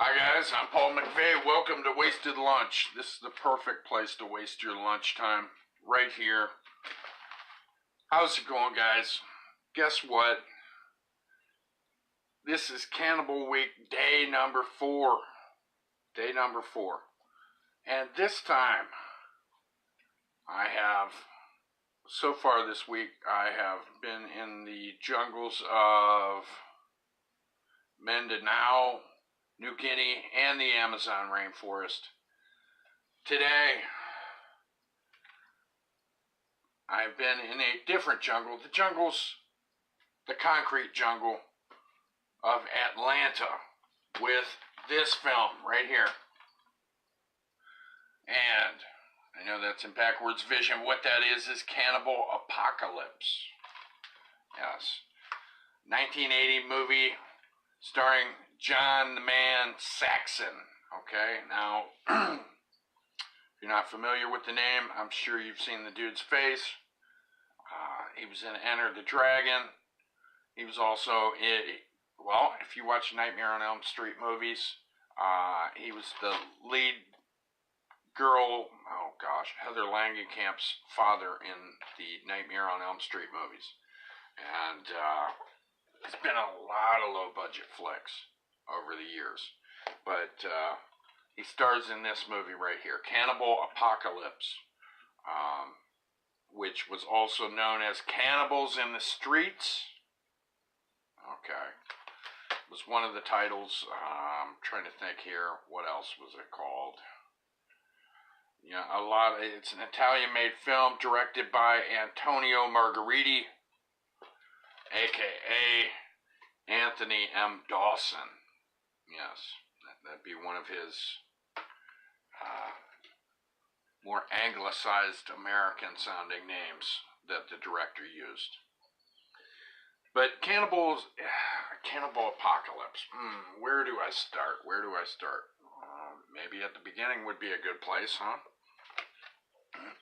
Hi guys, I'm Paul McVeigh. Welcome to Wasted Lunch. This is the perfect place to waste your lunchtime, right here. How's it going, guys? Guess what? This is Cannibal Week, day number 4. Day number 4. And this time, so far this week, I have been in the jungles of Mindanao, New Guinea, and the Amazon rainforest. Today, I've been in a different jungle, the concrete jungle of Atlanta, with this film right here. And I know that's in backwards vision. What that is Cannibal Apocalypse. Yes. 1980 movie starring John the Man Saxon. Okay, now, if you're not familiar with the name, I'm sure you've seen the dude's face. He was in Enter the Dragon. He was also if you watch Nightmare on Elm Street movies, he was the lead girl, Heather Langenkamp's father in the Nightmare on Elm Street movies. And it's been a lot of low-budget flicks over the years. But he stars in this movie right here, Cannibal Apocalypse, which was also known as Cannibals in the Streets. Okay. It was one of the titles. I'm trying to think here. What else was it called? Yeah, it's an Italian-made film directed by Antonio Margheriti, a.k.a. Anthony M. Dawson. Yes, that'd be one of his more anglicized American-sounding names that the director used. But Cannibal Apocalypse. Where do I start? Maybe at the beginning would be a good place, huh?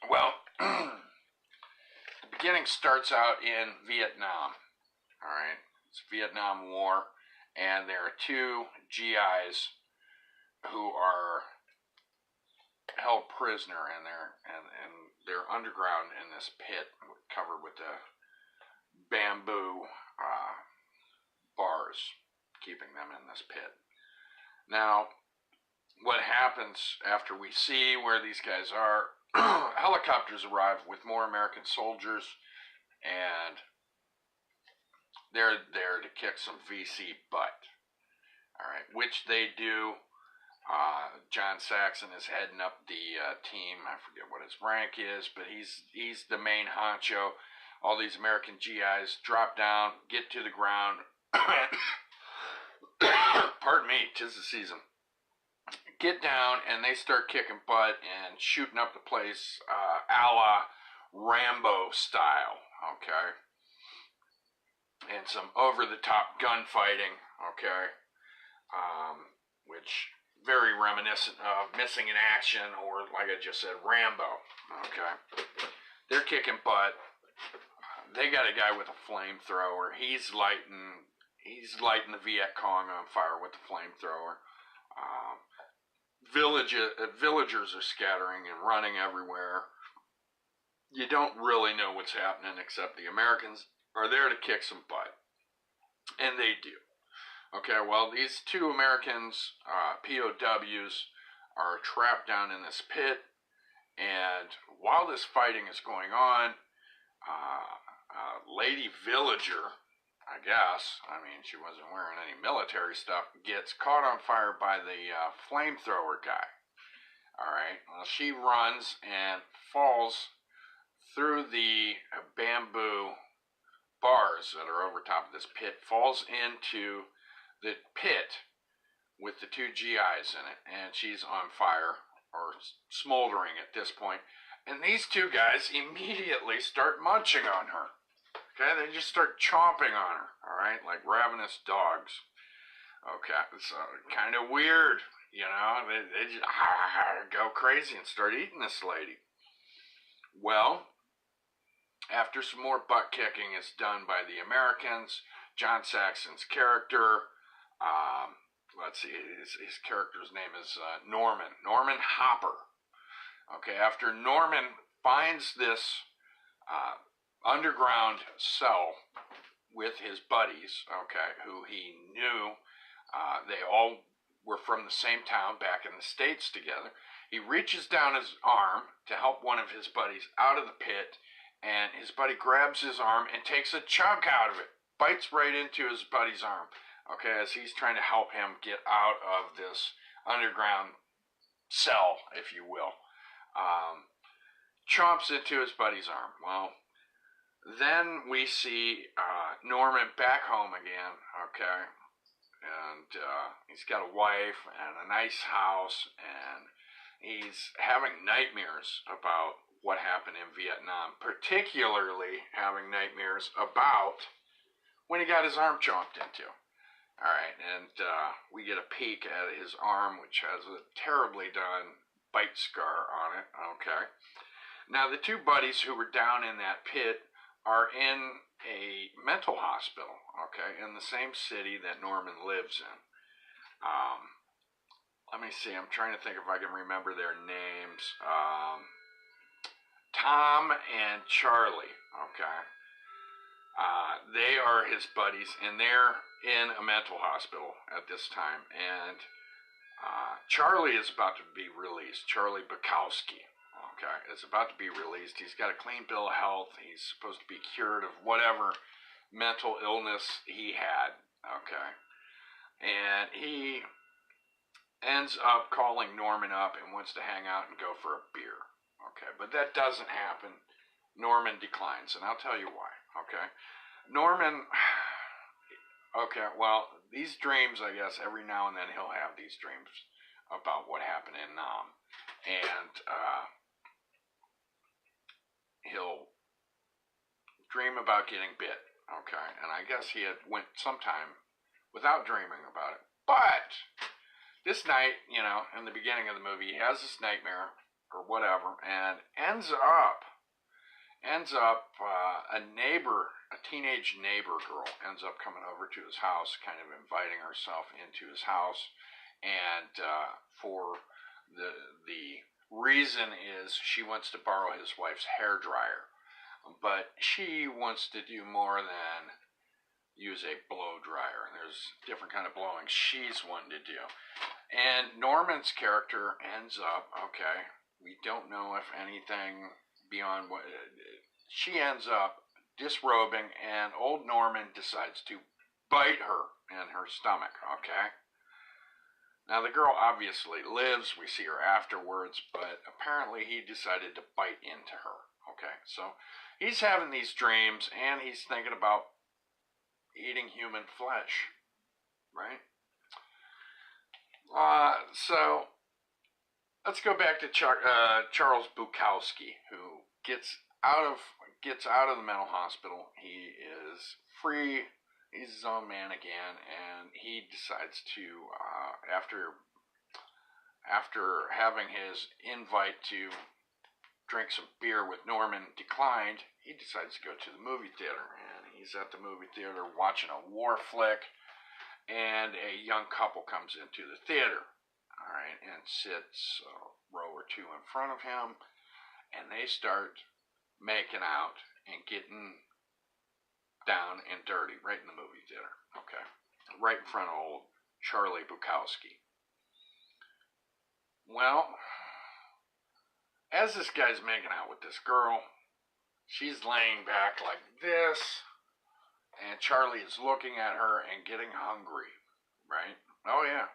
Well, the beginning starts out in Vietnam. All right, it's Vietnam War, and there are two GIs who are held prisoner, and they're underground in this pit covered with the bamboo bars, keeping them in this pit. Now, what happens after we see where these guys are? Helicopters arrive with more American soldiers, and they're there to kick some VC butt. All right, which they do. John Saxon is heading up the team. I forget what his rank is, but he's the main honcho. All these American GIs drop down, get to the ground. Pardon me, 'tis the season. Get down, and they start kicking butt and shooting up the place, a la Rambo style, okay? And some over-the-top gunfighting, okay? Which very reminiscent of Missing in Action, or like I just said, Rambo, okay? They're kicking butt. They got a guy with a flamethrower. He's lighting the Viet Cong on fire with the flamethrower. Villagers are scattering and running everywhere. You don't really know what's happening, except the Americans are there to kick some butt. And they do. Okay, well, these two Americans, POWs, are trapped down in this pit. And while this fighting is going on, Lady Villager, I guess, she wasn't wearing any military stuff, gets caught on fire by the flamethrower guy. Alright, well, she runs and falls through the bamboo bars that are over top of this pit, falls into the pit with the two GIs in it, and she's on fire, or smoldering at this point. And these two guys immediately start munching on her. Okay, they just start chomping on her, alright, like ravenous dogs. Okay, so kind of weird, you know, they just go crazy and start eating this lady. Well, after some more butt kicking is done by the Americans, John Saxon's character, let's see, his character's name is Norman Hopper. Okay, after Norman finds this underground cell with his buddies, okay, who he knew, they all were from the same town back in the States together. He reaches down his arm to help one of his buddies out of the pit, and his buddy grabs his arm and takes a chunk out of it, bites right into his buddy's arm, okay, as he's trying to help him get out of this underground cell, if you will. Chomps into his buddy's arm. Well, then we see Norman back home again, okay, and he's got a wife and a nice house, and he's having nightmares about what happened in Vietnam, particularly having nightmares about when he got his arm chomped into. All right, and we get a peek at his arm, which has a terribly done bite scar on it, okay. Now, the two buddies who were down in that pit are in a mental hospital, okay, in the same city that Norman lives in. Let me see, I'm trying to think if I can remember their names. Tom and Charlie, okay. They are his buddies, and they're in a mental hospital at this time, and Charlie is about to be released. Charlie Bukowski, okay, is about to be released. He's got a clean bill of health. He's supposed to be cured of whatever mental illness he had, okay, and he ends up calling Norman up and wants to hang out and go for a beer, okay, but that doesn't happen. Norman declines, and I'll tell you why, okay. Norman, okay, well, these dreams, I guess, every now and then he'll have these dreams about what happened in Nam, and he'll dream about getting bit, okay, and I guess he had went some time without dreaming about it, but this night, you know, in the beginning of the movie, he has this nightmare, or whatever, and ends up, a teenage neighbor girl ends up coming over to his house, kind of inviting herself into his house, and for the reason is she wants to borrow his wife's hair dryer, but she wants to do more than use a blow dryer. There's different kind of blowing she's wanting to do, and Norman's character ends up, okay, we don't know if anything beyond what she ends up disrobing, and old Norman decides to bite her in her stomach, okay? Now, the girl obviously lives. We see her afterwards, but apparently he decided to bite into her, okay? So he's having these dreams, and he's thinking about eating human flesh, right? So let's go back to Charles Bukowski, who gets out of the mental hospital. He is free. He's his own man again, and he decides to, after having his invite to drink some beer with Norman declined, he decides to go to the movie theater, and he's at the movie theater watching a war flick, and a young couple comes into the theater, all right, and sits a row or two in front of him, and they start making out and getting down and dirty right in the movie theater, okay, right in front of old Charlie Bukowski. Well, as this guy's making out with this girl, she's laying back like this, and Charlie is looking at her and getting hungry, right? Oh yeah,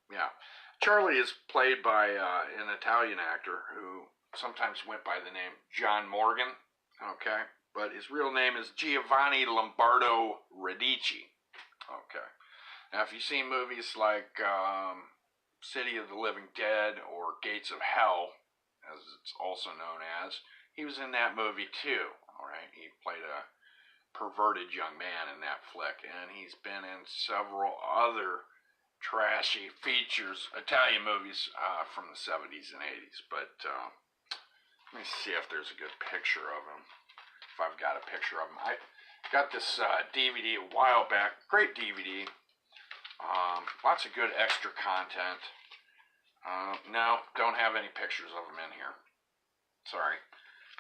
yeah. Charlie is played by an Italian actor who sometimes went by the name John Morgan, okay, but his real name is Giovanni Lombardo Radici, okay. Now, if you've seen movies like City of the Living Dead or Gates of Hell, as it's also known as, he was in that movie too, all right. He played a perverted young man in that flick, and he's been in several other trashy features, Italian movies from the 70s and 80s, but let me see if there's a good picture of him, if I've got a picture of him. I got this DVD a while back, great DVD, Lots of good extra content. No, don't have any pictures of him in here. Sorry.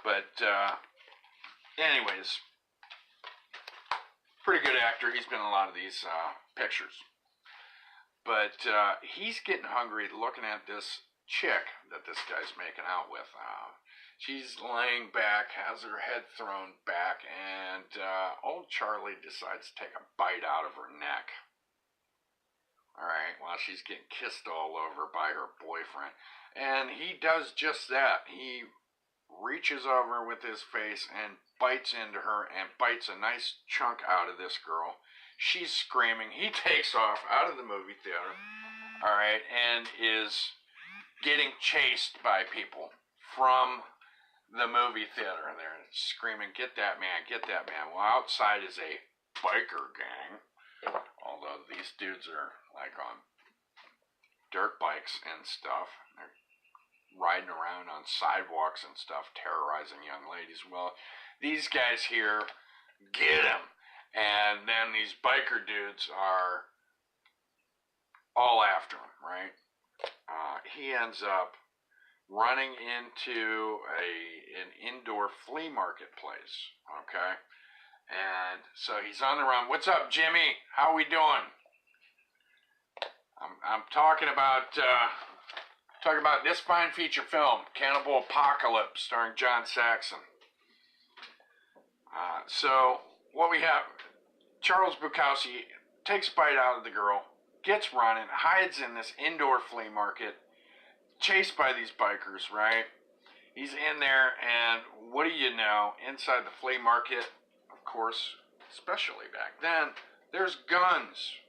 But, anyways, pretty good actor. He's been in a lot of these pictures. But he's getting hungry looking at this chick that this guy's making out with. She's laying back, has her head thrown back, and old Charlie decides to take a bite out of her neck. Alright, while she's getting kissed all over by her boyfriend. And he does just that. He reaches over with his face and bites into her and bites a nice chunk out of this girl. She's screaming. He takes off out of the movie theater, alright, and is getting chased by people from the movie theater. And they're screaming, "Get that man, get that man." Well, outside is a biker gang. Although these dudes are like on dirt bikes and stuff. They're riding around on sidewalks and stuff, terrorizing young ladies. Well, these guys here get him. And then these biker dudes are all after him, right? He ends up running into an indoor flea marketplace, okay? And so he's on the run. "What's up, Jimmy? How we doing?" I'm talking about this fine feature film, Cannibal Apocalypse, starring John Saxon. So what we have, Charles Bukowski takes a bite out of the girl, gets running, hides in this indoor flea market, chased by these bikers, right? He's in there, and what do you know? Inside the flea market, of course, especially back then, there's guns.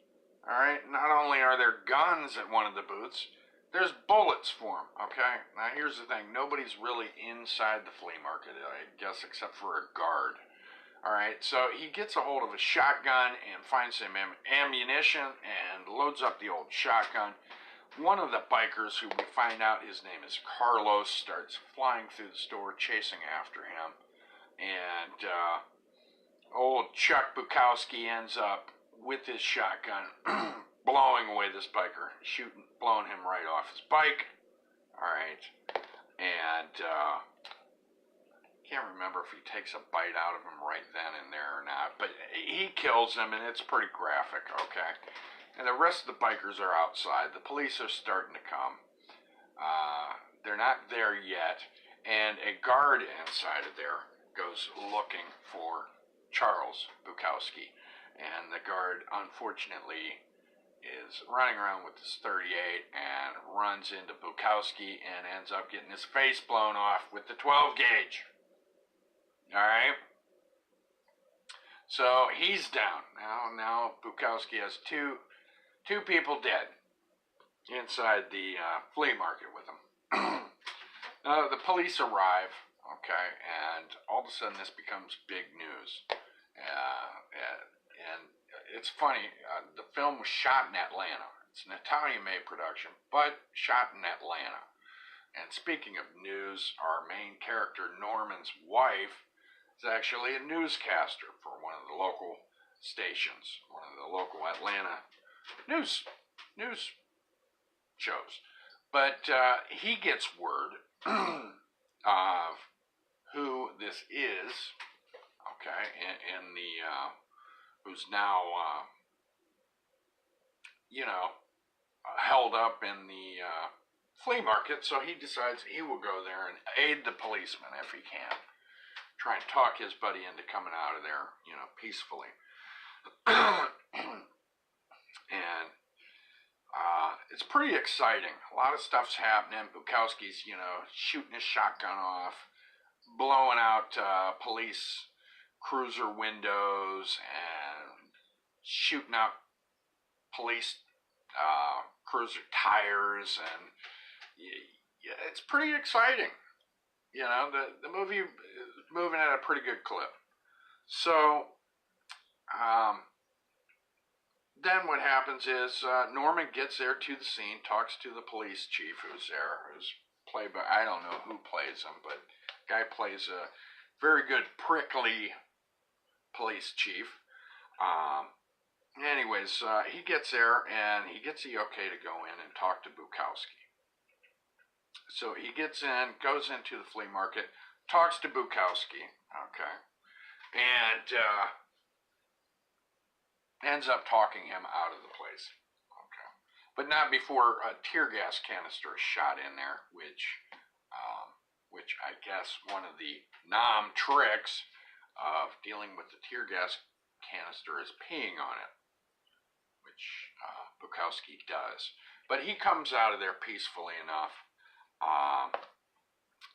Alright, not only are there guns at one of the booths, there's bullets for them, okay? Now here's the thing, nobody's really inside the flea market, I guess, except for a guard. Alright, so he gets a hold of a shotgun and finds some ammunition and loads up the old shotgun. One of the bikers, who we find out his name is Carlos, starts flying through the store, chasing after him. And old Chuck Bukowski ends up with his shotgun blowing away this biker, blowing him right off his bike. Alright, and can't remember if he takes a bite out of him right then and there or not, but he kills him, and it's pretty graphic, okay? And the rest of the bikers are outside. The police are starting to come. They're not there yet, and a guard inside of there goes looking for Charles Bukowski. And the guard, unfortunately, is running around with his .38 and runs into Bukowski and ends up getting his face blown off with the 12 gauge. Alright? So he's down. Now Bukowski has two people dead inside the flea market with him. The police arrive, okay, and all of a sudden this becomes big news. And it's funny, the film was shot in Atlanta. It's an Italian-made production, but shot in Atlanta. And speaking of news, our main character, Norman's wife, is actually a newscaster for one of the local stations, one of the local Atlanta news shows. But he gets word of who this is, okay, in the who's now held up in the flea market. So he decides he will go there and aid the policeman if he can, try and talk his buddy into coming out of there, peacefully. And it's pretty exciting. A lot of stuff's happening. Bukowski's, shooting his shotgun off, blowing out police cruiser windows, and shooting out police cruiser tires, and it's pretty exciting. The movie is moving at a pretty good clip. So, then what happens is Norman gets there to the scene, talks to the police chief who's there, who's played by, I don't know who plays him, but the guy plays a very good prickly police chief. anyways, he gets there and he gets the okay to go in and talk to Bukowski. So he gets in, goes into the flea market, talks to Bukowski, okay, and ends up talking him out of the place, okay, but not before a tear gas canister is shot in there, which I guess one of the tricks of dealing with the tear gas canister is peeing on it, which Bukowski does. But he comes out of there peacefully enough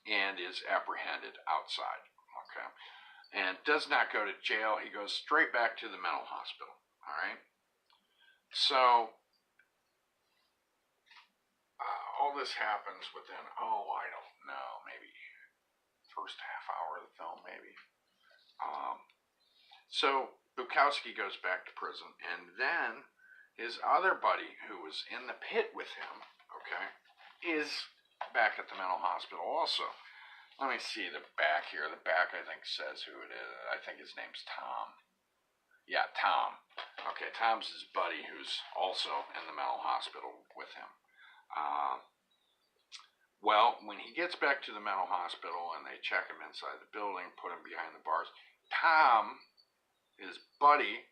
and is apprehended outside, okay? And does not go to jail. He goes straight back to the mental hospital, all right? So all this happens within, I don't know, maybe first half hour of the film, maybe. So Bukowski goes back to prison, and then his other buddy, who was in the pit with him, okay, is back at the mental hospital also. Let me see the back here. The back, I think, says who it is. I think his name's Tom. Yeah, Tom. Okay, Tom's his buddy who's also in the mental hospital with him. Well, when he gets back to the mental hospital and they check him inside the building, put him behind the bars, Tom, his buddy,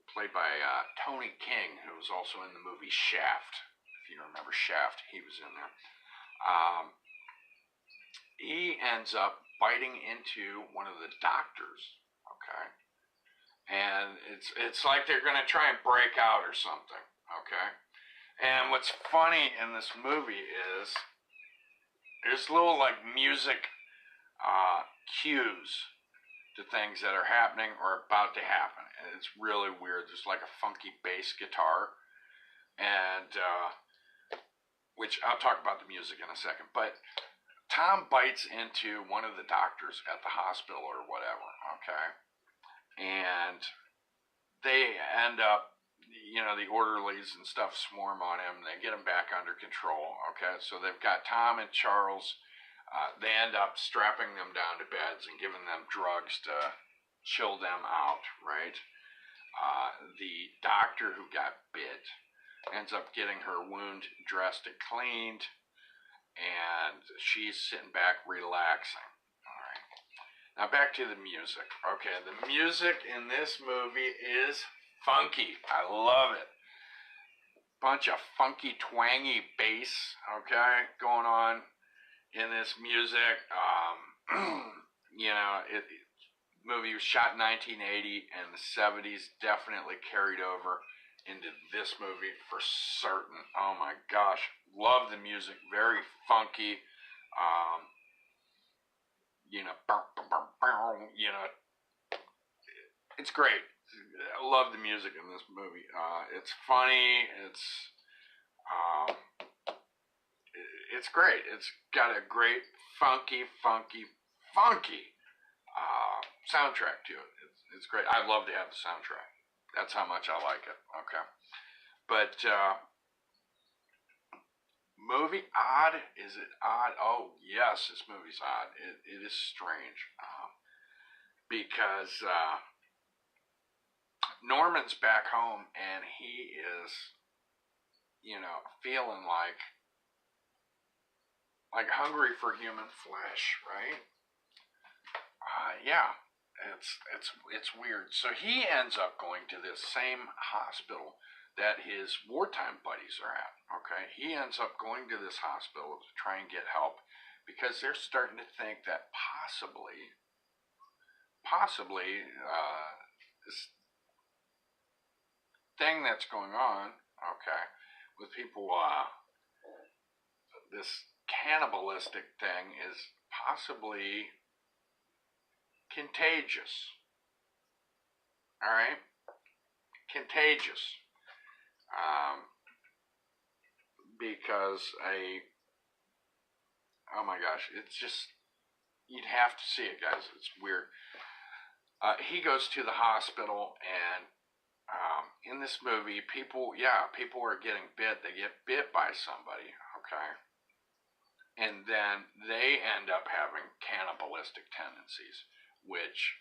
played by Tony King, who was also in the movie Shaft. If you remember Shaft, he was in there. He ends up biting into one of the doctors, okay? And it's like they're going to try and break out or something, okay? And what's funny in this movie is there's little like music cues to things that are happening or about to happen. And it's really weird. There's like a funky bass guitar, and which I'll talk about the music in a second. But Tom bites into one of the doctors at the hospital or whatever, okay? And they end up, the orderlies and stuff swarm on him. They get him back under control, okay? So they've got Tom and Charles. They end up strapping them down to beds and giving them drugs to chill them out, right? The doctor who got bit ends up getting her wound dressed and cleaned, and she's sitting back relaxing. All right. Now back to the music. Okay, the music in this movie is funky. I love it. Bunch of funky, twangy bass, okay, going on in this music. Movie was shot in 1980, and the 70s definitely carried over into this movie for certain. Oh my gosh, love the music. Very funky. It's great. I love the music in this movie. It's funny. It's great. It's got a great funky soundtrack to it. It's great. I'd love to have the soundtrack. That's how much I like it. Okay. But movie odd? Is it odd? Oh yes, this movie's odd. It is strange because Norman's back home and he is, feeling like hungry for human flesh, right? Yeah, it's weird. So he ends up going to this same hospital that his wartime buddies are at, okay? He ends up going to this hospital to try and get help because they're starting to think that possibly this thing that's going on, okay, with people, this cannibalistic thing is possibly contagious. All right? Contagious. Because oh my gosh, it's just, you'd have to see it, guys. It's weird. He goes to the hospital, and in this movie, people are getting bit. They get bit by somebody, okay? And then they end up having cannibalistic tendencies, which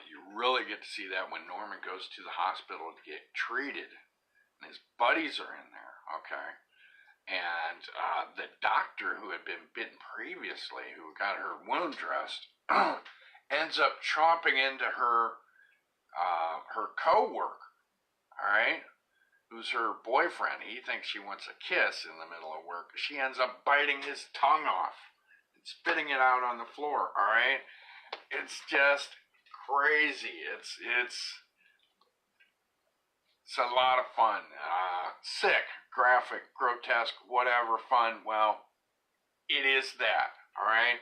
You really get to see that when Norman goes to the hospital to get treated, and his buddies are in there, okay? And the doctor who had been bitten previously, who got her wound dressed, ends up chomping into her co-worker, all right, who's her boyfriend. He thinks she wants a kiss in the middle of work. She ends up biting his tongue off and spitting it out on the floor, all right? It's just crazy. It's a lot of fun. Sick, graphic, grotesque, whatever fun. Well, it is that, all right?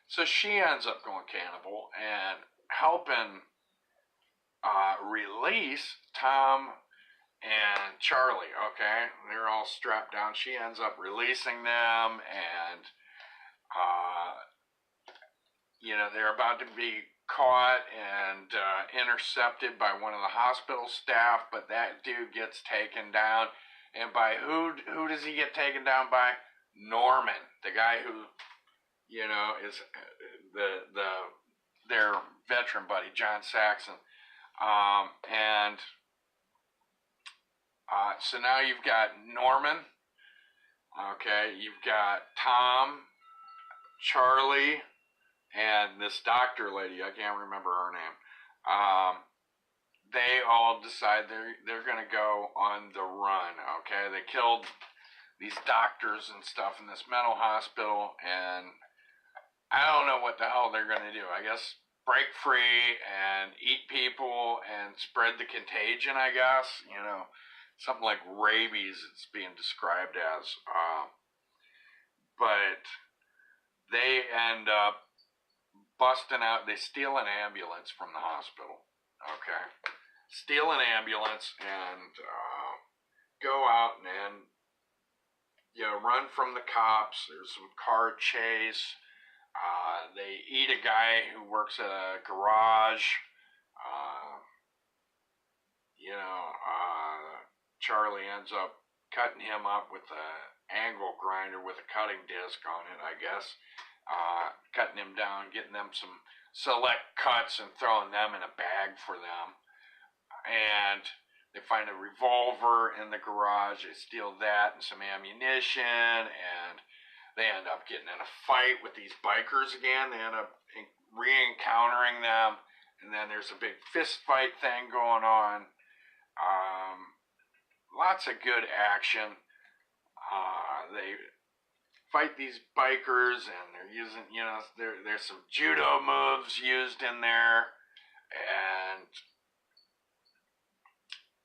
So she ends up going cannibal and helping release Tom and Charlie, okay? They're all strapped down. She ends up releasing them, and, they're about to be caught and intercepted by one of the hospital staff, but that dude gets taken down. And by who does he get taken down by? Norman, the guy who, is their veteran buddy, John Saxon. So now you've got Norman, okay, you've got Tom, Charlie, and this doctor lady, I can't remember her name. They all decide they're going to go on the run, okay? They killed these doctors and stuff in this mental hospital, and I don't know what the hell they're going to do. I guess break free and eat people and spread the contagion, I guess. Something like rabies it's being described as. But they end up busting out. They steal an ambulance from the hospital, okay? Steal an ambulance and go out and run from the cops. There's some car chase. They eat a guy who works at a garage. Charlie ends up cutting him up with an angle grinder with a cutting disc on it, I guess. Cutting him down, getting them some select cuts and throwing them in a bag for them. And they find a revolver in the garage. They steal that and some ammunition, and they end up getting in a fight with these bikers again. They end up re-encountering them, and then there's a big fist fight thing going on. Lots of good action. They fight these bikers, and they're using, there's some judo moves used in there, and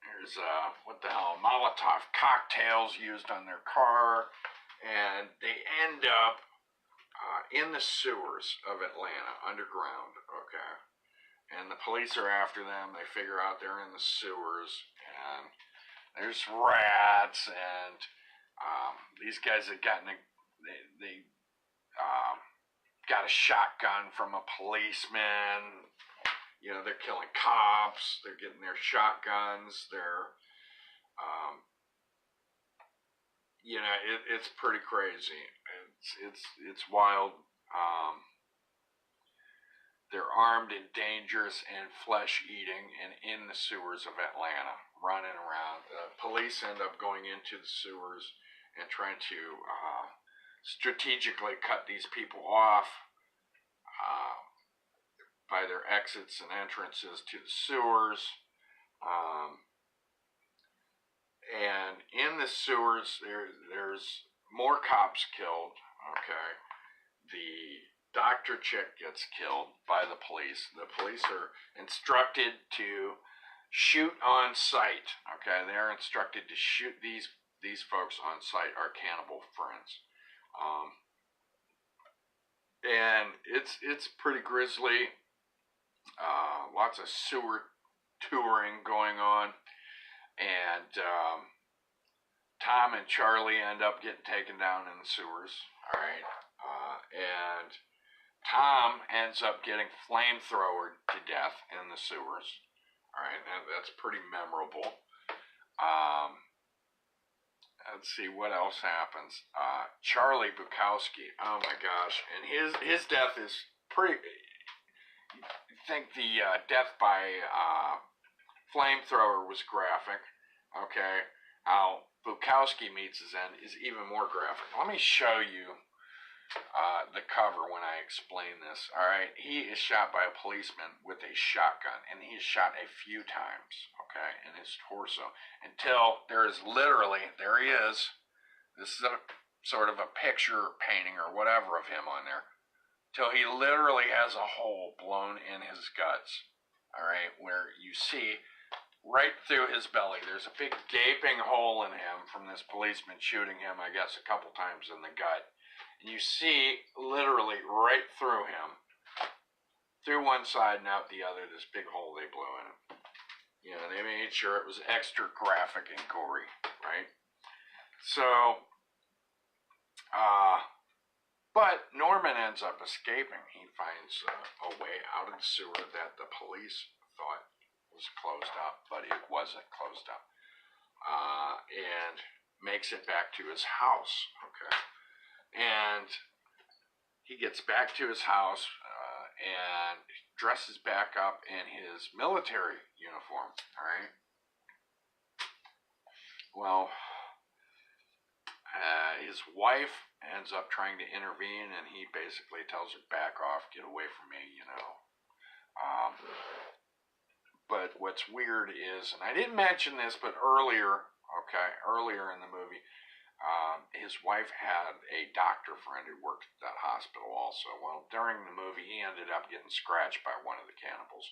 there's Molotov cocktails used on their car, and they end up in the sewers of Atlanta, underground, okay? And the police are after them. They figure out they're in the sewers, and there's rats, and these guys have gotten they got a shotgun from a policeman. They're killing cops. They're getting their shotguns. They're, it's pretty crazy. It's wild. They're armed and dangerous and flesh-eating and in the sewers of Atlanta, running around. The police end up going into the sewers and trying to strategically cut these people off by their exits and entrances to the sewers. And in the sewers, there's more cops killed, okay? The doctor chick gets killed by the police. The police are instructed to shoot on sight, okay? They're instructed to shoot these folks on sight, our cannibal friends. And it's pretty grisly. Lots of sewer touring going on. And Tom and Charlie end up getting taken down in the sewers, all right? And Tom ends up getting flamethrowered to death in the sewers, all right? That's pretty memorable. Let's see what else happens. Charlie Bukowski, oh my gosh, and his death is pretty. think the death by flamethrower was graphic. Okay, how Bukowski meets his end is even more graphic. Let me show you the cover when I explain this. All right, he is shot by a policeman with a shotgun, and he is shot a few times. Okay, in his torso until there is literally, there he is. This is a sort of a picture painting or whatever of him on there. Till he literally has a hole blown in his guts. All right, where you see right through his belly, there's a big gaping hole in him from this policeman shooting him, I guess, a couple times in the gut. And you see literally right through him, through one side and out the other, this big hole they blew in him. You know, they made sure it was extra graphic and gory, right? So, but Norman ends up escaping. He finds a way out of the sewer that the police thought was closed up, but it wasn't closed up. And makes it back to his house, okay? And he gets back to his house and dresses back up in his military uniform, all right? Well, his wife ends up trying to intervene, and he basically tells her, back off, get away from me, you know. But what's weird is, and I didn't mention this, but earlier in the movie, his wife had a doctor friend who worked at that hospital also. Well, during the movie, he ended up getting scratched by one of the cannibals.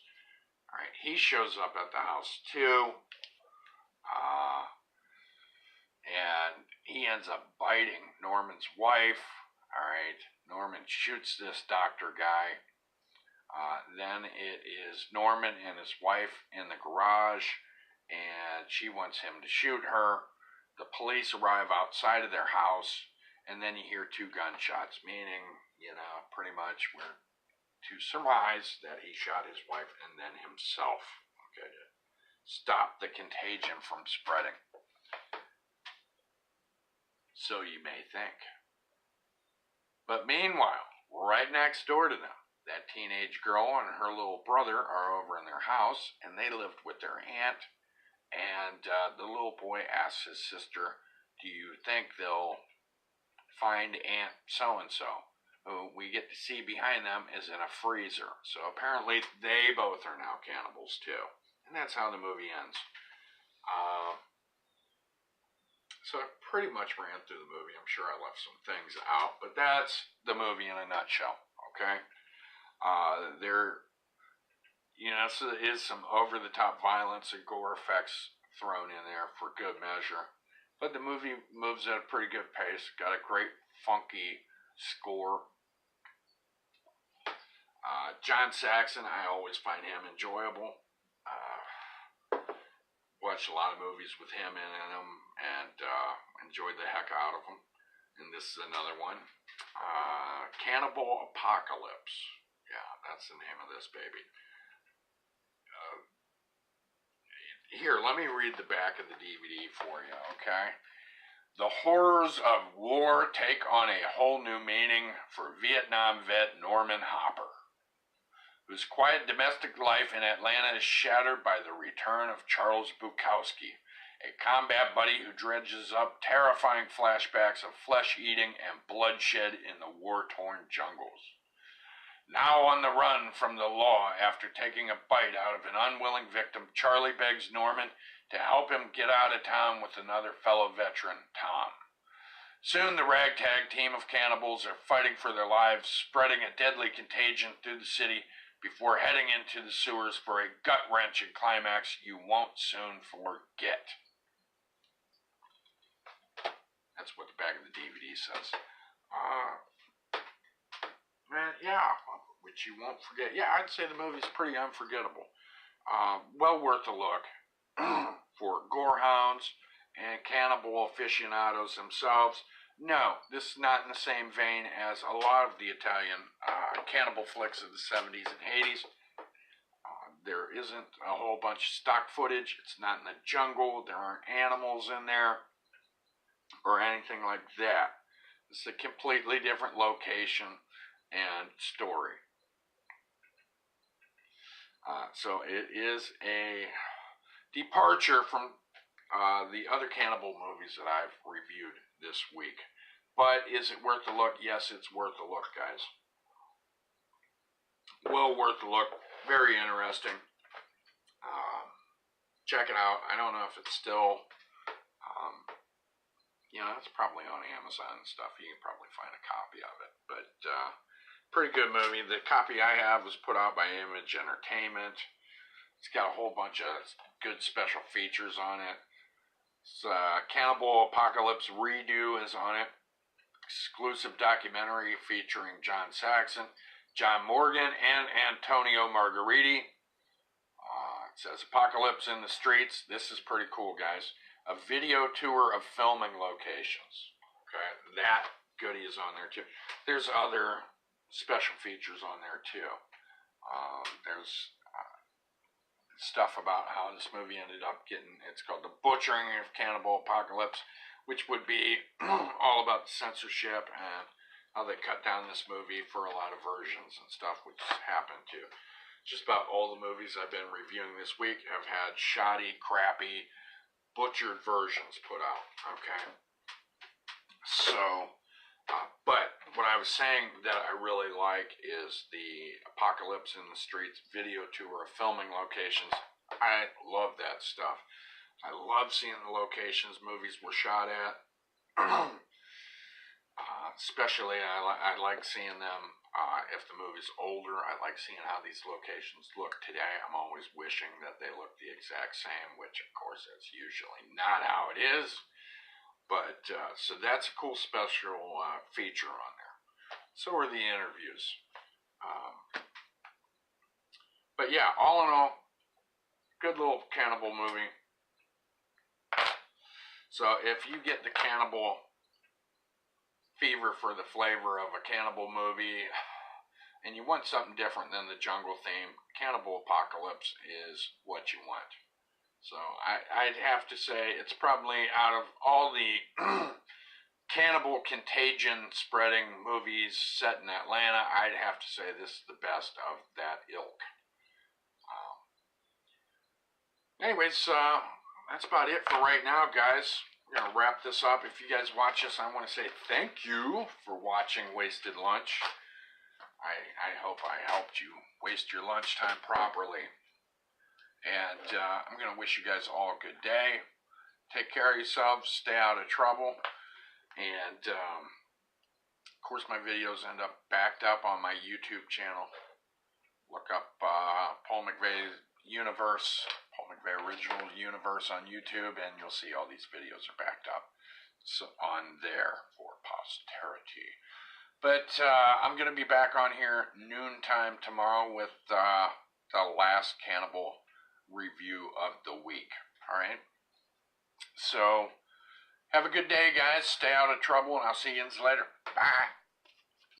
All right, he shows up at the house too, and he ends up biting Norman's wife. All right, Norman shoots this doctor guy. Then it is Norman and his wife in the garage, and she wants him to shoot her. The police arrive outside of their house, and then you hear 2 gunshots, meaning, you know, pretty much we're to surmise that he shot his wife and then himself, okay, to stop the contagion from spreading. So you may think. But meanwhile, right next door to them, that teenage girl and her little brother are over in their house, and they lived with their aunt. And the little boy asks his sister, do you think they'll find Aunt so-and-so, who we get to see behind them is in a freezer. So apparently they both are now cannibals too. And that's how the movie ends. So I pretty much ran through the movie. I'm sure I left some things out, but that's the movie in a nutshell, okay? There, you know, so there is some over-the-top violence and gore effects thrown in there for good measure. But the movie moves at a pretty good pace. Got a great funky score. John Saxon, I always find him enjoyable. Watched a lot of movies with him in them and enjoyed the heck out of them. And this is another one. Cannibal Apocalypse. Yeah, that's the name of this baby. Here, let me read the back of the DVD for you, okay? The horrors of war take on a whole new meaning for Vietnam vet Norman Hopper, whose quiet domestic life in Atlanta is shattered by the return of Charles Bukowski, a combat buddy who dredges up terrifying flashbacks of flesh-eating and bloodshed in the war-torn jungles. Now on the run from the law after taking a bite out of an unwilling victim, Charlie begs Norman to help him get out of town with another fellow veteran, Tom. Soon the ragtag team of cannibals are fighting for their lives, spreading a deadly contagion through the city before heading into the sewers for a gut-wrenching climax you won't soon forget. That's what the back of the DVD says. Yeah, which you won't forget. Yeah, I'd say the movie's pretty unforgettable. Well worth a look for gorehounds and cannibal aficionados themselves. No, this is not in the same vein as a lot of the Italian cannibal flicks of the 70s and 80s. There isn't a whole bunch of stock footage. It's not in the jungle. There aren't animals in there or anything like that. It's a completely different location and story. So it is a departure from the other Cannibal movies that I've reviewed this week. But is it worth a look? Yes, it's worth a look, guys. Well worth a look. Very interesting. Check it out. I don't know if it's still, it's probably on Amazon and stuff. You can probably find a copy of it. But pretty good movie. The copy I have was put out by Image Entertainment. It's got a whole bunch of good special features on it. It's, Cannibal Apocalypse Redo is on it. Exclusive documentary featuring John Saxon, John Morgan, and Antonio Margheriti. It says Apocalypse in the Streets. This is pretty cool, guys. A video tour of filming locations. Okay, that goodie is on there too. There's other special features on there too. There's stuff about how this movie ended up getting, it's called The Butchering of Cannibal Apocalypse, which would be all about censorship and how they cut down this movie for a lot of versions and stuff, which happened to just about all the movies I've been reviewing this week have had shoddy, crappy, butchered versions put out. Okay. So, but what I was saying that I really like is the Apocalypse in the Streets video tour of filming locations. I love that stuff. I love seeing the locations movies were shot at. Especially, I like seeing them if the movie's older. I like seeing how these locations look today. I'm always wishing that they look the exact same, which, of course, that's usually not how it is. But, so that's a cool special feature on there. So are the interviews. But yeah, all in all, good little Cannibal movie. So if you get the Cannibal fever for the flavor of a Cannibal movie, and you want something different than the jungle theme, Cannibal Apocalypse is what you want. So I'd have to say it's probably out of all the cannibal contagion spreading movies set in Atlanta, I'd have to say this is the best of that ilk. Anyways, that's about it for right now, guys. We're going to wrap this up. If you guys watch this, I want to say thank you for watching Wasted Lunch. I hope I helped you waste your lunchtime properly. And I'm going to wish you guys all a good day. Take care of yourselves. Stay out of trouble. And, of course, my videos end up backed up on my YouTube channel. Look up Paul McVeigh Universe, Paul McVeigh Original Universe on YouTube, and you'll see all these videos are backed up on there for posterity. But I'm going to be back on here noontime tomorrow with the last Cannibal review of the week. All right? So, have a good day, guys. Stay out of trouble, and I'll see you later. Bye.